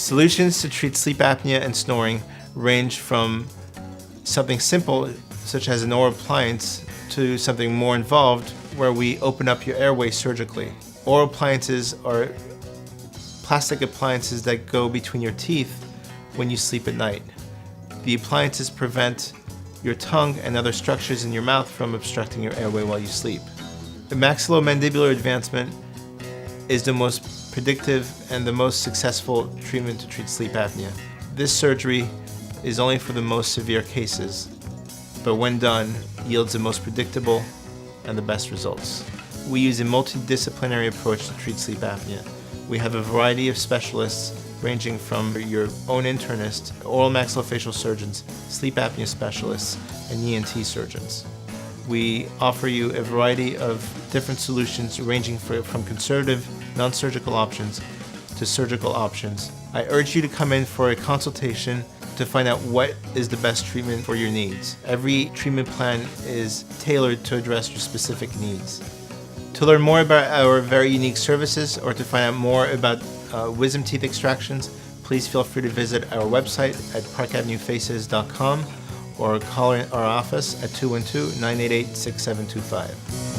Solutions to treat sleep apnea and snoring range from something simple, such as an oral appliance, to something more involved, where we open up your airway surgically. Oral appliances are plastic appliances that go between your teeth when you sleep at night. The appliances prevent your tongue and other structures in your mouth from obstructing your airway while you sleep. The maxillomandibular advancement is the most predictive and the most successful treatment to treat sleep apnea. This surgery is only for the most severe cases, but when done, yields the most predictable and the best results. We use a multidisciplinary approach to treat sleep apnea. We have a variety of specialists ranging from your own internist, oral maxillofacial surgeons, sleep apnea specialists, and ENT surgeons. We offer you a variety of different solutions ranging from conservative, non-surgical options to surgical options. I urge you to come in for a consultation to find out what is the best treatment for your needs. Every treatment plan is tailored to address your specific needs. To learn more about our very unique services or to find out more about wisdom teeth extractions, please feel free to visit our website at parkavenuefaces.com or call our office at 212-988-6725.